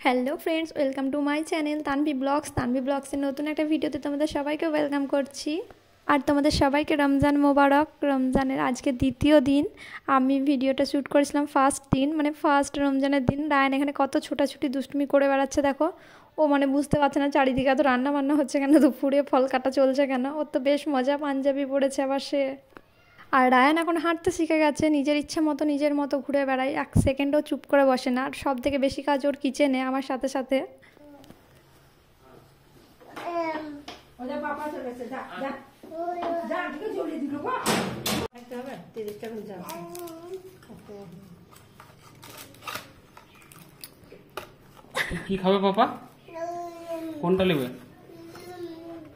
Hello friends, welcome to my channel Tanvi ব্লগসের নতুন একটা ভিডিওতে তোমাদের সবাইকে ওয়েলকাম করছি। আর তোমাদের সবাইকে রমজান মোবারক। রমজানের আজকে দ্বিতীয় দিন। আমি ভিডিওটা শ্যুট করেছিলাম ফার্স্ট দিন, মানে ফার্স্ট রমজানের দিন। রায়ান এখানে কত ছোটাছুটি দুষ্টুমি করে বেড়াচ্ছে দেখো। ও মানে বুঝতে পারছে না চারিদিকে এত রান্না বান্না হচ্ছে কেন, দুপুরে ফল কাটা চলছে কেন। ওর তো বেশ মজা, পাঞ্জাবি পড়েছে আবার সে। আর রায়ান এখন হাঁটতে শিখে গেছে, নিজের ইচ্ছা মতো নিজের মতো ঘুরে বেড়ায়, এক সেকেন্ডও চুপ করে বসে না। আর সব থেকে বেশি কাজ ওর কিচেনে আমার সাথে সাথে। কি খাবে পাপা? কোনটা নেবে?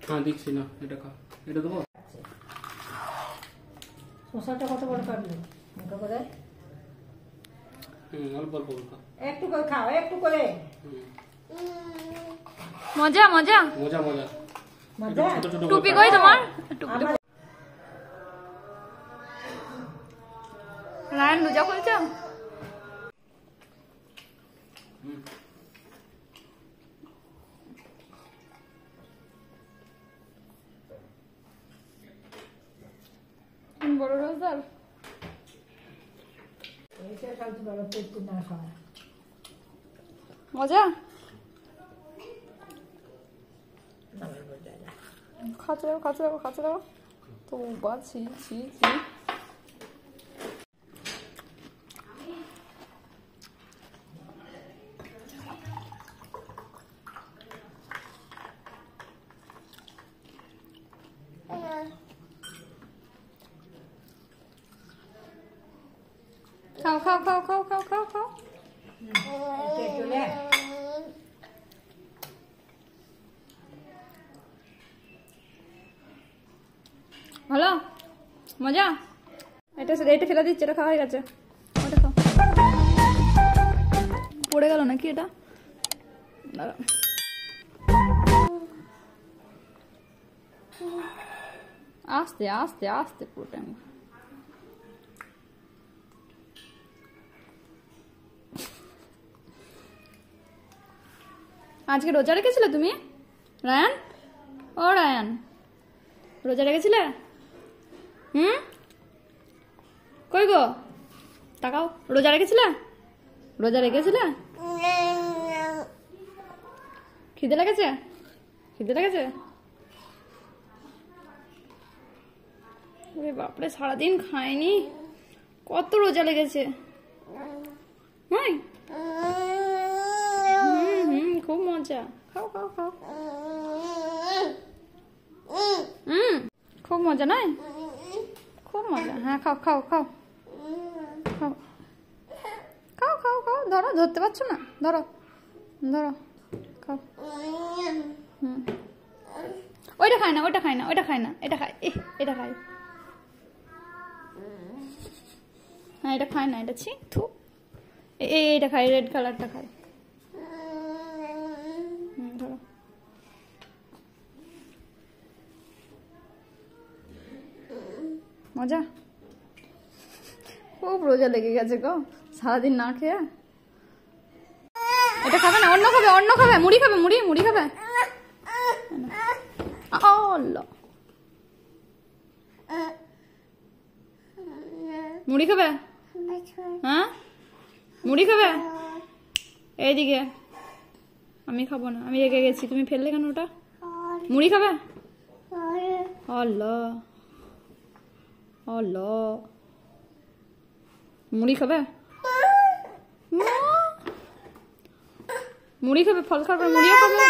হ্যাঁ দিচ্ছি না, এটা খা। এটা দেবো। শসাটা কত বড় কাটলো? মোটা করে অল্প অল্প একটু করে খাও, একটু করে। মজা মজা মজা মজা মজা। টুপি কই তোমার? রায়ান রোজা খুলছো? বড় রোজার মজা খাচ্ছে দাও তো বাছি ছি ছি। খাও খাও খাও খাও খাও খাও খাও। ভালো মজা। এটা ফেলে দিচ্ছে, এটা খাওয়া হয়ে গেছে। ওটা খাও। পড়ে গেল নাকি এটা? আস্তে আস্তে আস্তে পুরো টাইম। আজকে রোজা রেখেছিলে তুমি রায়ান? ও রায়ান, রোজা রেখেছিলে? কই গো তাকাও। রোজা রেখেছিলে? রোজা রেখেছিলে? খিদে লেগেছে? খিদে লেগেছে? ওরে বাপরে, সারাদিন খায়নি, কত রোজা লেগেছে। খুব মজা। খাও খাও খাও। খুব মজা নয়? খুব মজা। হ্যাঁ খাও খাও খাও খাও খাও খাও খাও। ধরো, ধরতে পারছো না? ধরো ধরো খাও। ওইটা খায় না, ওইটা খায় না, ওইটা খায় না, এটা খায়। এটা খায়। হ্যাঁ এটা খায় না, এটা ছি থু। এইটা খায়, রেড কালারটা খায়। ধরো। মজা। খুব রোজা লেগে গেছে গো, সারাদিন না খেয়ে। এটা খাবে না, অন্য খাবে, অন্য খাবে। মুড়ি খাবে, মুড়ি মুড়ি খাবে। মুড়ি খাবে? হ্যাঁ মুড়ি খাবে? এইদিকে। আমি খাবো না, আমি রেগে গেছি। তুমি ফেললে কেন ওটা? মুড়ি খাবে? আল্লাহ আল্লাহ। মুড়ি খাবে? মুড়ি খাবে? ফল খাবে, মুড়িও খাবে?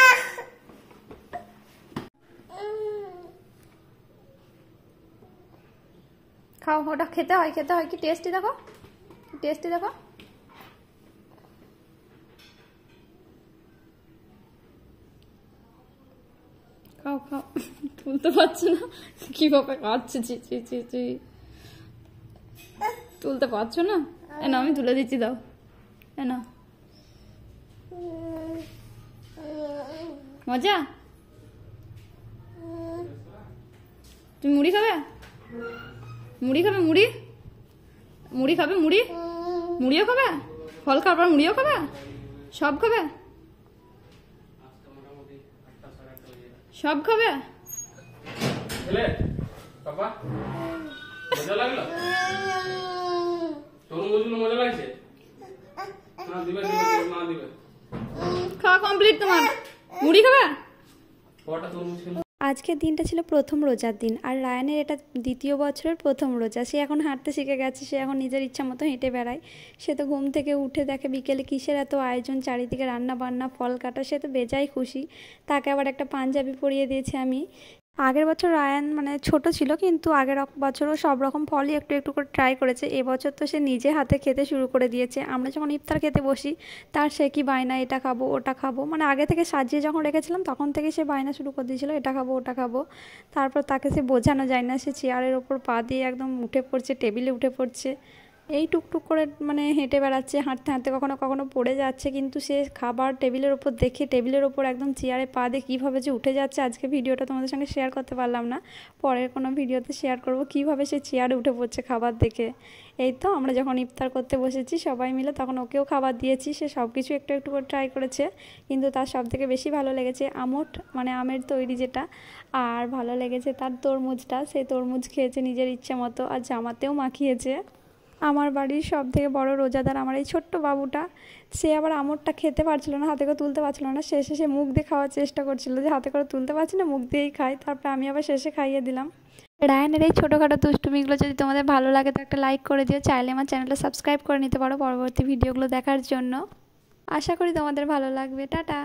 খাও, ওটা খেতে হয়, খেতে হয়। কি টেস্টি দেখো, টেস্টি দেখো। খাও খাও। তুলতে পারছো না, কিভাবে খাচ্ছে। ছি ছি ছি ছি। তুলতে পারছো না? না আমি তুলে দিচ্ছি, দাও। না মজা। তুমি মুড়ি খাবে? মুড়ি খাবে? মুড়ি মুড়ি খাবে? মুড়ি মুড়িও খাবে? ফল খাবার মুড়িও খাবে? সব খাবে? সব খাবে? খেলে পাপা মজা লাগলো? তরমুজগুলো মজা লাগছে? না দিবে না দিবে। খাওয়া কমপ্লিট তোমার? মুড়ি খাবে? কটা তরমুজ খেলো? আজকের দিনটা ছিল প্রথম রোজার দিন, আর রায়ানের এটা দ্বিতীয় বছরের প্রথম রোজা। সে এখন হাঁটতে শিখে গেছে, সে এখন নিজের ইচ্ছা মতো হেঁটে বেড়ায়। সে তো ঘুম থেকে উঠে দেখে বিকেলে কিসের এত আয়োজন, চারিদিকে রান্না বান্না, ফল কাটা, সে তো বেজায় খুশি। তাকে আবার একটা পাঞ্জাবি পরিয়ে দিয়েছি আমি। আগের বছর রায়ান মানে ছোট ছিল, কিন্তু আগের বছরও সব রকম ফলই একটু একটু করে ট্রাই করেছে। এবছর তো সে নিজে হাতে খেতে শুরু করে দিয়েছে। আমরা যখন ইফতার খেতে বসি তার সে কি বায়না, এটা খাবো ওটা খাবো, মানে আগে থেকে সাজিয়ে যখন রেখেছিলাম তখন থেকে সে বায়না শুরু করে দিয়েছিল, এটা খাবো ওটা খাবো। তারপর তাকে সে বোঝানো যায় না, সে চেয়ারের ওপর পা দিয়ে একদম উঠে পড়ছে, টেবিলে উঠে পড়ছে, এই টুকটুক করে মানে হেঁটে বেড়াচ্ছে, হাঁটতে হাঁটতে কখনো কখনো পড়ে যাচ্ছে। কিন্তু সে খাবার টেবিলের ওপর দেখে টেবিলের ওপর একদম চেয়ারে পা দিয়ে কীভাবে যে উঠে যাচ্ছে, আজকে ভিডিওটা তোমাদের সঙ্গে শেয়ার করতে পারলাম না, পরের কোনো ভিডিওতে শেয়ার করব কীভাবে সে চেয়ারে উঠে পড়ছে খাবার দেখে। এই তো আমরা যখন ইফতার করতে বসেছি সবাই মিলে, তখন ওকেও খাবার দিয়েছি। সে সব কিছু একটু একটু করে ট্রাই করেছে, কিন্তু তার সব থেকে বেশি ভালো লেগেছে আমট, মানে আমের তৈরি যেটা, আর ভালো লেগেছে তার তরমুজটা। সেই তরমুজ খেয়েছে নিজের ইচ্ছে মতো, আর জামাতেও মাখিয়েছে। আমার বাড়ির সব থেকে বড় রোজাদার আমার এই ছোট্ট বাবুটা, সে আবার আমরটা খেতে পারছিল না, হাতে করে তুলতে পারছিল না। শেষে সে মুখ দিয়ে খাওয়ার চেষ্টা করছিল, যে হাতে করে তুলতে পারছি না, মুখ দিয়েই খাই। তারপরে আমি আবার শেষে খাইয়ে দিলাম। রায়ানের এই ছোটোখাটো দুষ্টুমিগুলো যদি তোমাদের ভালো লাগে তো একটা লাইক করে দিও। চাইলে আমার চ্যানেলটা সাবস্ক্রাইব করে নিতে পারো পরবর্তী ভিডিওগুলো দেখার জন্য। আশা করি তোমাদের ভালো লাগবে। টাটা।